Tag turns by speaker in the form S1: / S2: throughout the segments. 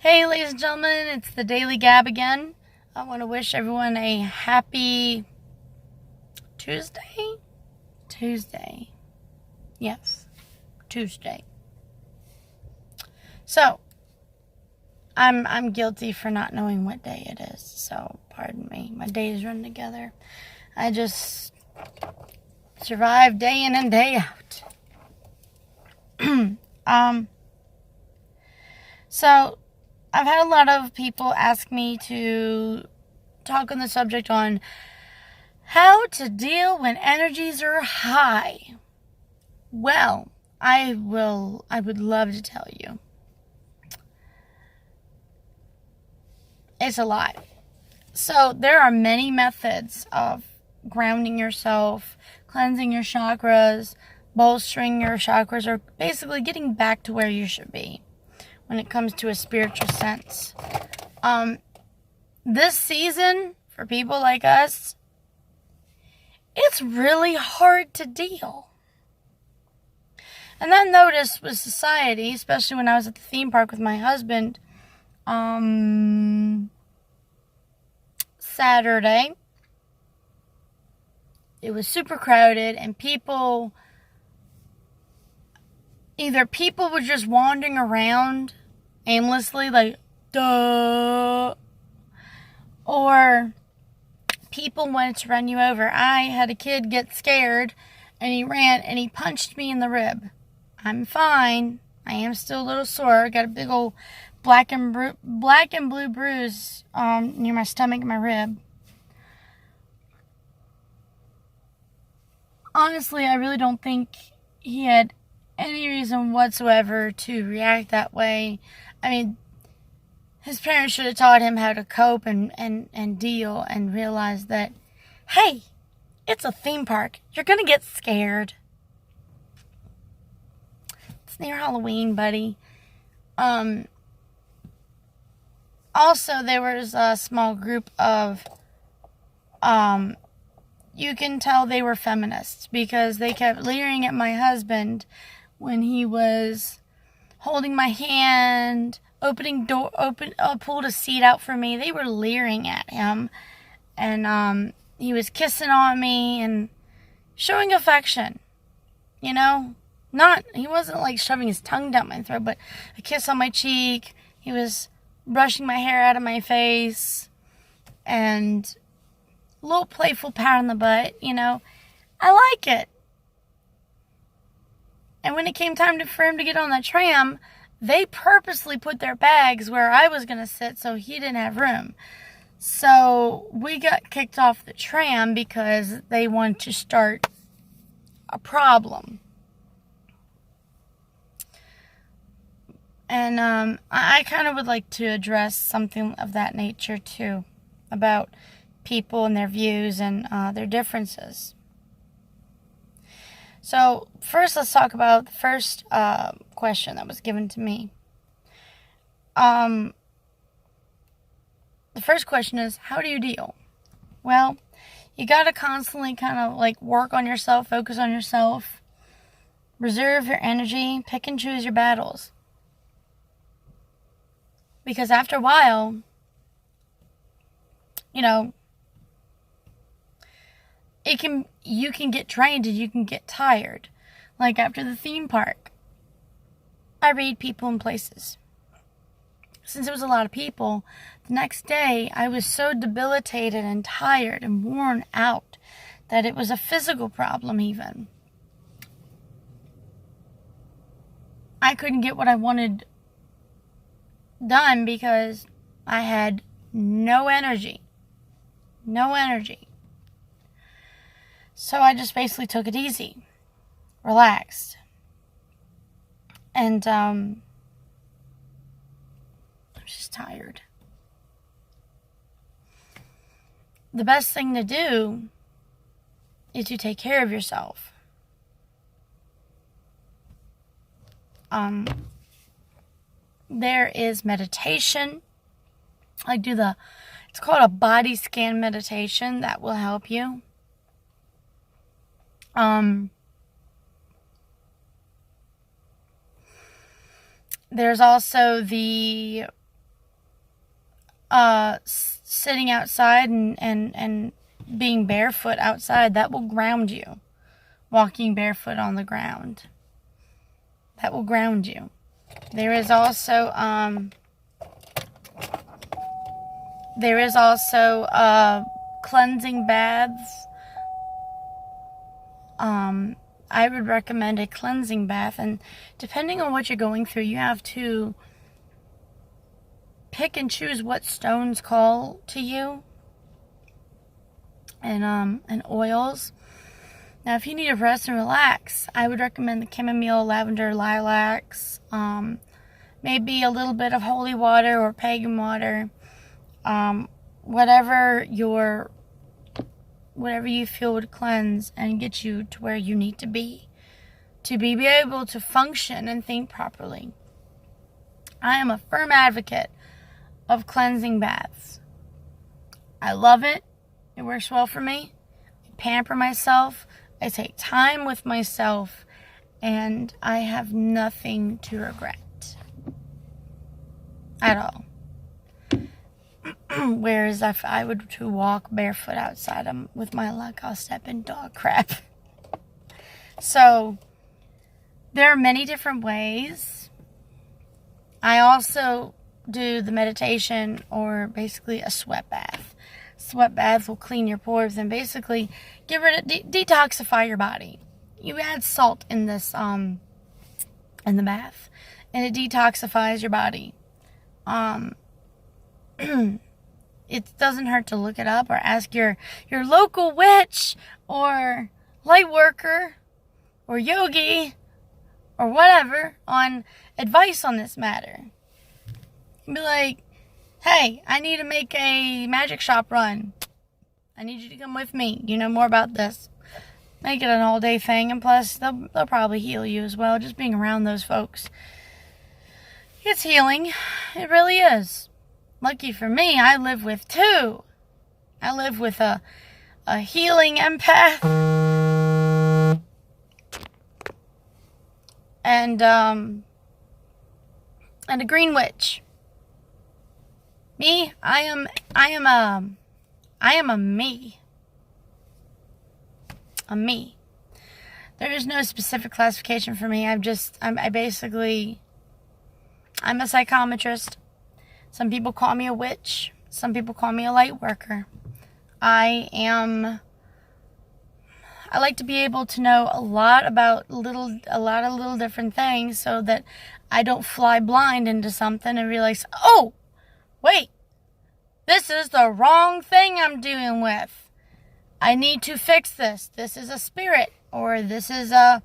S1: Hey, ladies and gentlemen, it's the Daily Gab again. I want to wish everyone a happy Tuesday? Tuesday. Yes, Tuesday. So, I'm guilty for not knowing what day it is, so pardon me. My days run together. I just survive day in and day out. So I've had a lot of people ask me to talk on the subject on how to deal when energies are high. Well, I would love to tell you. It's a lot. So there are many methods of grounding yourself, cleansing your chakras, bolstering your chakras, or basically getting back to where you should be when it comes to a spiritual sense. This season, for people like us, it's really hard to deal. And that notice with society, especially when I was at the theme park with my husband, Saturday. It was super crowded, and either people were just wandering around aimlessly, like, duh, or people wanted to run you over. I had a kid get scared, and he ran, and he punched me in the rib. I'm fine. I am still a little sore. I got a big old black and blue bruise near my stomach and my rib. Honestly, I really don't think he had any reason whatsoever to react that way. I mean, his parents should have taught him how to cope and deal and realize that, hey, it's a theme park. You're going to get scared. It's near Halloween, buddy. Also, there was a small group of, you can tell they were feminists because they kept leering at my husband when he was holding my hand, pulled a seat out for me. They were leering at him, and he was kissing on me and showing affection. You know, he wasn't like shoving his tongue down my throat, but a kiss on my cheek. He was brushing my hair out of my face, and a little playful pat on the butt, I like it. And when it came time for him to get on the tram, they purposely put their bags where I was going to sit so he didn't have room. So we got kicked off the tram because they wanted to start a problem. And I kind of would like to address something of that nature too, about people and their views and their differences. So first, let's talk about the first question that was given to me. The first question is, how do you deal? Well, you got to constantly kind of like work on yourself, focus on yourself, reserve your energy, pick and choose your battles. Because after a while, you can get drained and you can get tired. Like after the theme park, I read people and places. Since it was a lot of people, the next day I was so debilitated and tired and worn out that it was a physical problem even. I couldn't get what I wanted done because I had no energy. No energy. So I just basically took it easy, relaxed, and I'm just tired. The best thing to do is to take care of yourself. There is meditation. It's called a body scan meditation that will help you. There's also the sitting outside and being barefoot outside, that will ground you. Walking barefoot on the ground, that will ground you. There is also cleansing baths. I would recommend a cleansing bath, and depending on what you're going through, you have to pick and choose what stones call to you, and oils. Now, if you need to rest and relax, I would recommend the chamomile, lavender, lilacs, maybe a little bit of holy water or pagan water, whatever you feel would cleanse and get you to where you need to be able to function and think properly. I am a firm advocate of cleansing baths. I love it. It works well for me. I pamper myself. I take time with myself, and I have nothing to regret at all. Whereas if I were to walk barefoot outside with my luck, I'll step in dog crap. So there are many different ways. I also do the meditation, or basically a sweat bath. Sweat bath will clean your pores and basically get rid of, detoxify your body. You add salt in this, in the bath, and it detoxifies your body. It doesn't hurt to look it up or ask your local witch or light worker or yogi or whatever on advice on this matter. Be like, hey, I need to make a magic shop run. I need you to come with me. You know more about this. Make it an all-day thing, and plus, they'll probably heal you as well. Just being around those folks, it's healing. It really is. Lucky for me, I live with two. I live with a healing empath and a green witch. Me, I am a me. A me. There is no specific classification for me. I'm a psychometrist. Some people call me a witch. Some people call me a light worker. I like to be able to know a lot of little different things, so that I don't fly blind into something and realize, oh, wait, this is the wrong thing I'm dealing with. I need to fix this. This is a spirit, or this is a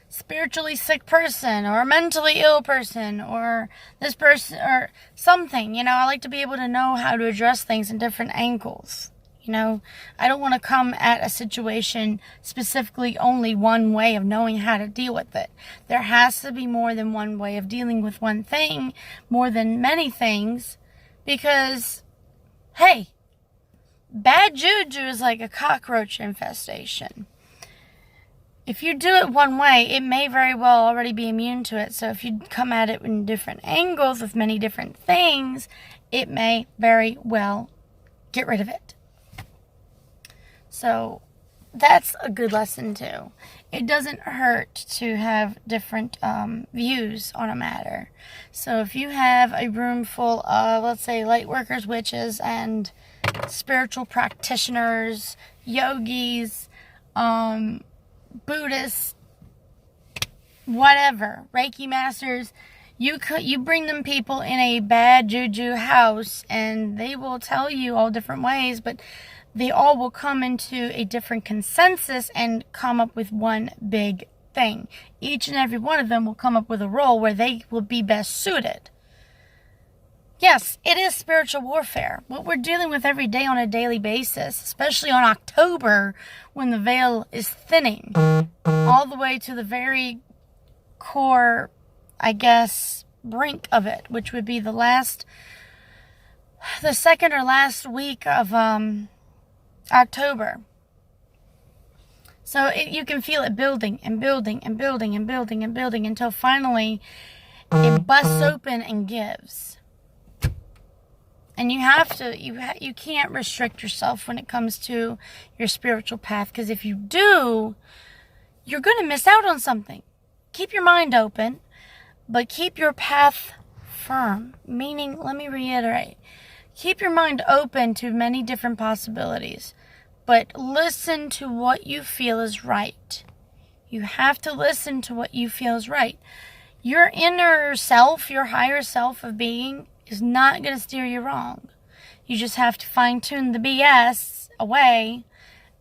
S1: spiritually sick person, or a mentally ill person, or this person, or something. You know, I like to be able to know how to address things in different angles. You know, I don't want to come at a situation specifically only one way of knowing how to deal with it. There has to be more than one way of dealing with one thing, more than many things, because, hey, bad juju is like a cockroach infestation. If you do it one way, it may very well already be immune to it. So if you come at it in different angles with many different things, it may very well get rid of it. So that's a good lesson too. It doesn't hurt to have different views on a matter. So if you have a room full of, let's say, light workers, witches, and spiritual practitioners, yogis, Buddhists, whatever, Reiki masters, you bring them people in a bad juju house, and they will tell you all different ways, but they all will come into a different consensus and come up with one big thing. Each and every one of them will come up with a role where they will be best suited. Yes, it is spiritual warfare. What we're dealing with every day on a daily basis, especially on October when the veil is thinning all the way to the very core, I guess, brink of it, which would be the second or last week of October. So you can feel it building and building and building and building and building until finally it busts open and gives. And you have to, you can't restrict yourself when it comes to your spiritual path, because if you do, you're going to miss out on something. Keep your mind open, but keep your path firm. Meaning, let me reiterate, keep your mind open to many different possibilities, but listen to what you feel is right. You have to listen to what you feel is right. Your inner self, your higher self of being, is not going to steer you wrong. You just have to fine-tune the BS away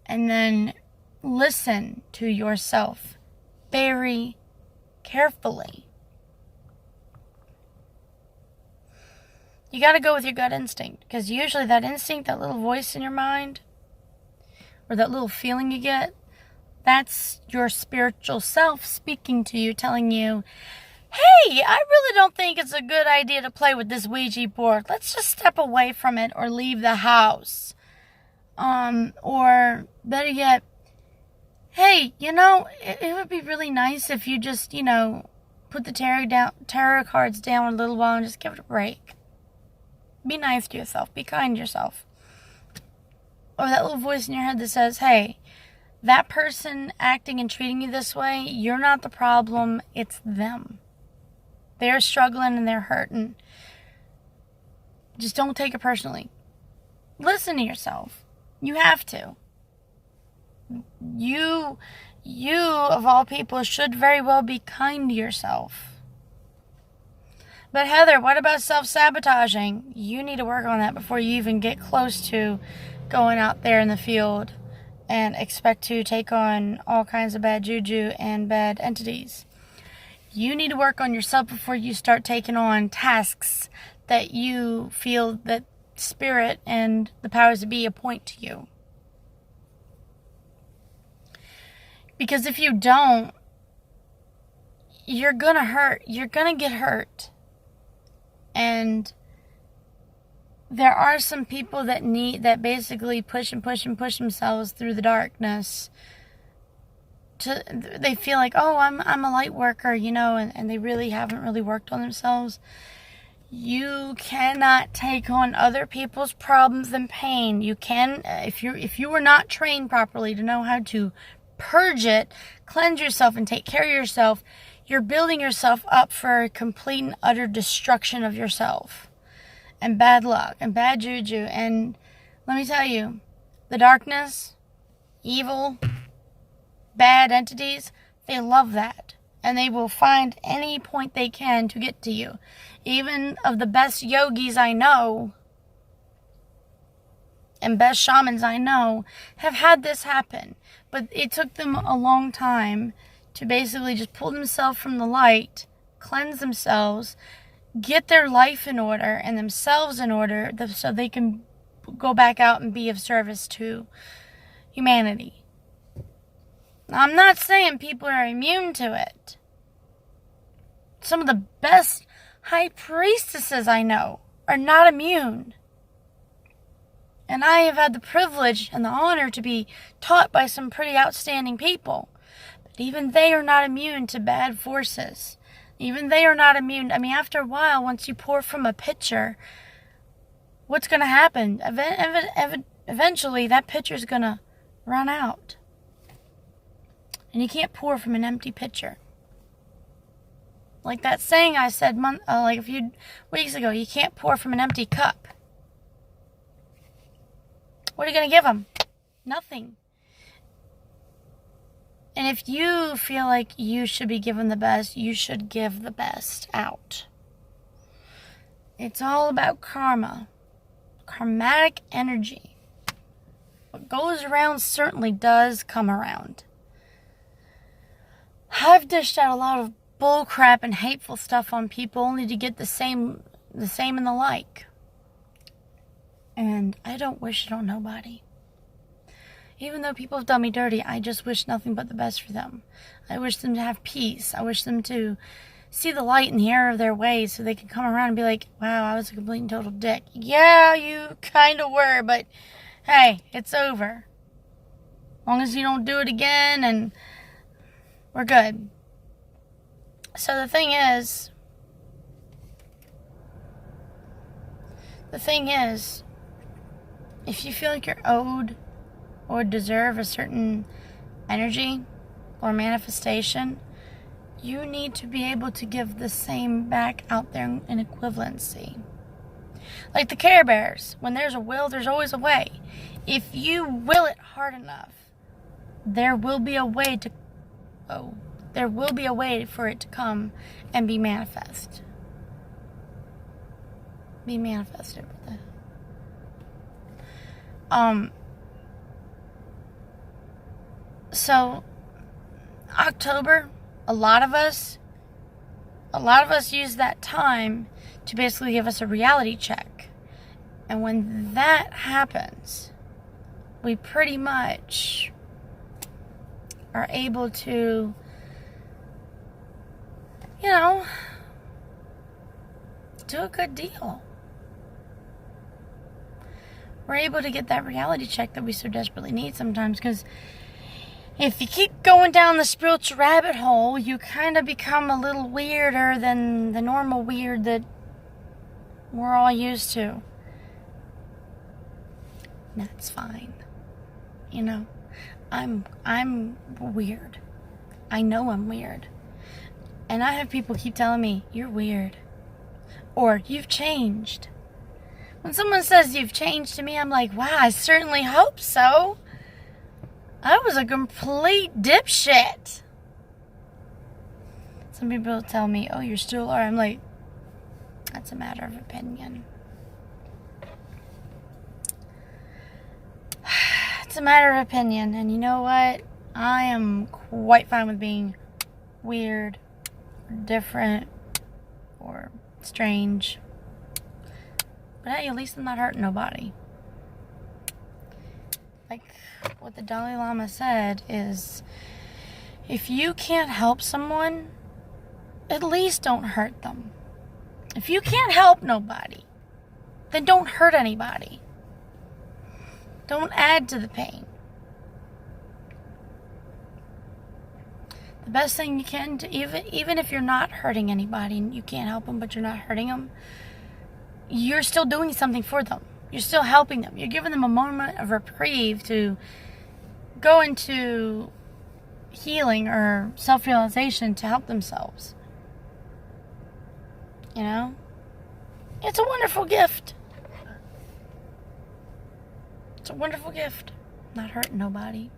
S1: and then listen to yourself very carefully. You got to go with your gut instinct, because usually that instinct, that little voice in your mind, or that little feeling you get, that's your spiritual self speaking to you, telling you, hey, I really don't think it's a good idea to play with this Ouija board. Let's just step away from it or leave the house. Or better yet, hey, it would be really nice if you just, put the tarot cards down a little while and just give it a break. Be nice to yourself. Be kind to yourself. Or that little voice in your head that says, hey, that person acting and treating you this way, you're not the problem, it's them. They're struggling and they're hurting. Just don't take it personally. Listen to yourself. You have to. You, of all people, should very well be kind to yourself. But Heather, what about self-sabotaging? You need to work on that before you even get close to going out there in the field and expect to take on all kinds of bad juju and bad entities. You need to work on yourself before you start taking on tasks that you feel that spirit and the powers that be appoint to you. Because if you don't, you're gonna hurt. You're gonna get hurt. And there are some people that basically push themselves through the darkness. They feel like, oh, I'm a light worker, and they really haven't really worked on themselves. You cannot take on other people's problems and pain. You can, if you were not trained properly to know how to purge it, cleanse yourself, and take care of yourself, you're building yourself up for a complete and utter destruction of yourself. And bad luck, and bad juju. And let me tell you, the darkness, evil, bad entities, they love that. And they will find any point they can to get to you. Even of the best yogis I know, and best shamans I know, have had this happen. But it took them a long time to basically just pull themselves from the light, cleanse themselves, get their life in order and themselves in order so they can go back out and be of service to humanity. Now, I'm not saying people are immune to it. Some of the best high priestesses I know are not immune. And I have had the privilege and the honor to be taught by some pretty outstanding people. But even they are not immune to bad forces. Even they are not immune. I mean, after a while, once you pour from a pitcher, what's going to happen? Eventually, that pitcher's going to run out. And you can't pour from an empty pitcher. Like that saying I said like a few weeks ago, you can't pour from an empty cup. What are you going to give them? Nothing. And if you feel like you should be given the best, you should give the best out. It's all about karma. Karmatic energy. What goes around certainly does come around. I've dished out a lot of bullcrap and hateful stuff on people only to get the same and the like. And I don't wish it on nobody. Even though people have done me dirty, I just wish nothing but the best for them. I wish them to have peace. I wish them to see the light in the error of their ways so they can come around and be like, wow, I was a complete and total dick. Yeah, you kind of were, but hey, it's over. As long as you don't do it again, and we're good. So the thing is, The thing is, if you feel like you're owed or deserve a certain energy or manifestation, you need to be able to give the same back out there in equivalency. Like the Care Bears, when there's a will, there's always a way. If you will it hard enough, there will be a way for it to come and be manifested. Be manifested with it. So October, a lot of us use that time to basically give us a reality check. And when that happens, we pretty much are able to, do a good deal. We're able to get that reality check that we so desperately need sometimes, because if you keep going down the spiritual rabbit hole, you kind of become a little weirder than the normal weird that we're all used to. That's fine. I'm weird. I know I'm weird. And I have people keep telling me, you're weird. Or, you've changed. When someone says you've changed to me, I'm like, wow, I certainly hope so. I was a complete dipshit. Some people tell me, oh, you still are. I'm like, that's a matter of opinion. It's a matter of opinion. And you know what? I am quite fine with being weird, or different, or strange. But hey, at least I'm not hurting nobody. Like what the Dalai Lama said is, if you can't help someone, at least don't hurt them. If you can't help nobody, then don't hurt anybody. Don't add to the pain. The best thing you can do, even if you're not hurting anybody and you can't help them, but you're not hurting them, you're still doing something for them. You're still helping them. You're giving them a moment of reprieve to go into healing or self-realization to help themselves. It's a wonderful gift. It's a wonderful gift. Not hurting nobody.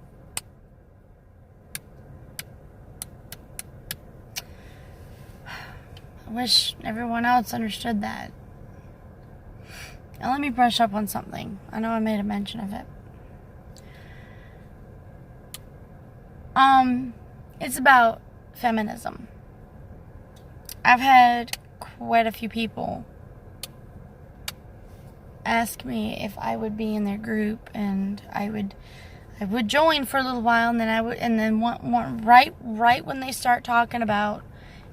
S1: I wish everyone else understood that. Now let me brush up on something. I know I made a mention of it. It's about feminism. I've had quite a few people ask me if I would be in their group, and I would join for a little while, and then want right when they start talking about,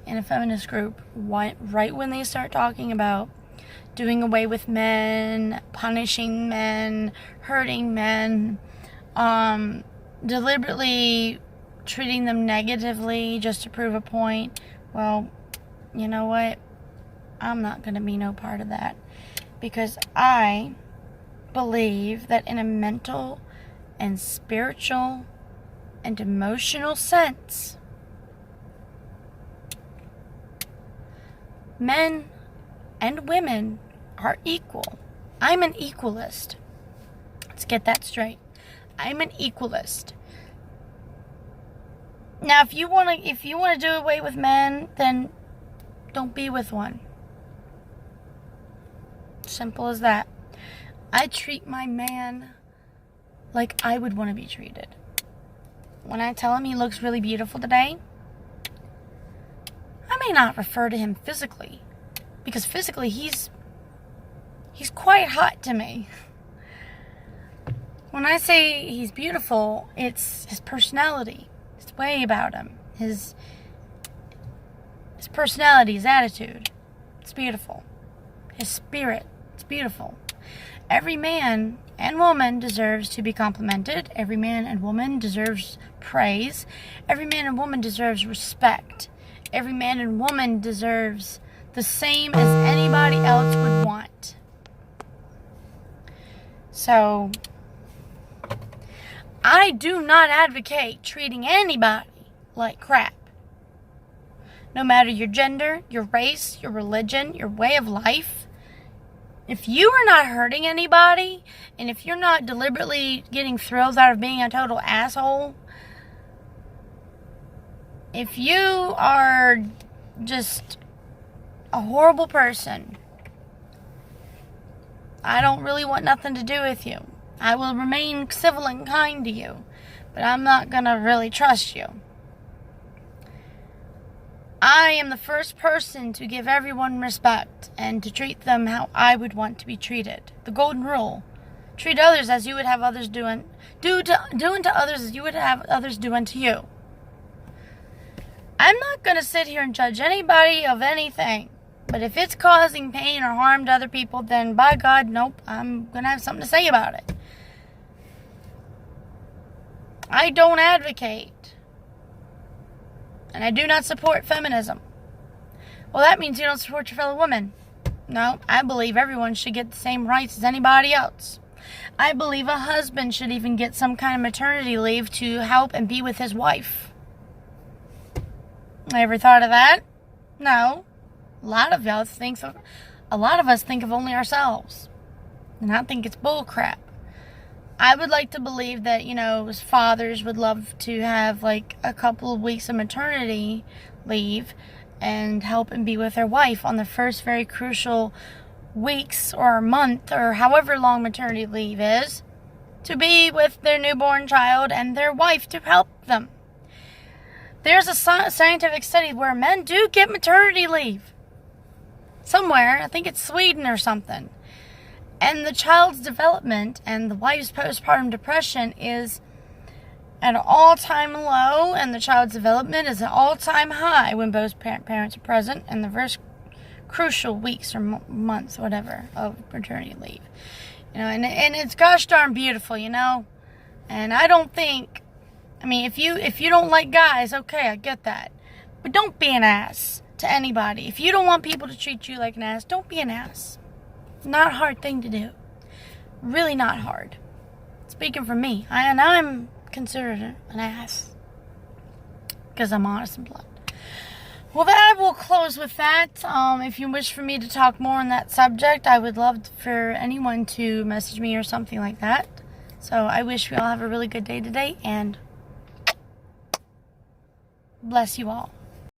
S1: in a feminist group, right when they start talking about doing away with men, punishing men, hurting men, deliberately treating them negatively just to prove a point. Well, you know what? I'm not going to be no part of that, because I believe that in a mental and spiritual and emotional sense, men and women are equal. I'm an equalist. Let's get that straight. I'm an equalist. Now, if you want to do away with men, then don't be with one. Simple as that. I treat my man like I would want to be treated. When I tell him he looks really beautiful today, I may not refer to him physically, because physically he's quite hot to me. When I say he's beautiful, it's his personality, his way about him, his personality, his attitude. It's beautiful. His spirit, it's beautiful. Every man and woman deserves to be complimented. Every man and woman deserves praise. Every man and woman deserves respect. Every man and woman deserves the same as anybody else would want. So, I do not advocate treating anybody like crap. No matter your gender, your race, your religion, your way of life. If you are not hurting anybody, and if you're not deliberately getting thrills out of being a total asshole, if you are just a horrible person, I don't really want nothing to do with you. I will remain civil and kind to you, but I'm not going to really trust you. I am the first person to give everyone respect and to treat them how I would want to be treated. The golden rule. Treat others as you would have others do unto others as you would have others do unto you. I'm not going to sit here and judge anybody of anything. But if it's causing pain or harm to other people, then by God, nope, I'm going to have something to say about it. I don't advocate. And I do not support feminism. Well, that means you don't support your fellow woman. No, I believe everyone should get the same rights as anybody else. I believe a husband should even get some kind of maternity leave to help and be with his wife. Ever thought of that? No. A lot of us think of only ourselves. And I think it's bull crap. I would like to believe that, fathers would love to have like a couple of weeks of maternity leave and help and be with their wife on the first very crucial weeks or month or however long maternity leave is, to be with their newborn child and their wife to help them. There's a scientific study where men do get maternity leave. Somewhere, I think it's Sweden or something. And the child's development and the wife's postpartum depression is at an all-time low, and the child's development is at an all-time high when both parents are present in the first crucial weeks or months, whatever, of maternity leave. And it's gosh darn beautiful, And I don't think, if you don't like guys, okay, I get that. But don't be an ass to anybody. If you don't want people to treat you like an ass, don't be an ass. Not a hard thing to do. Really not hard. Speaking for me, I'm considered an ass. Because I'm honest and blunt. Well, that will close with that. If you wish for me to talk more on that subject, I would love for anyone to message me or something like that. So I wish we all have a really good day today, and bless you all.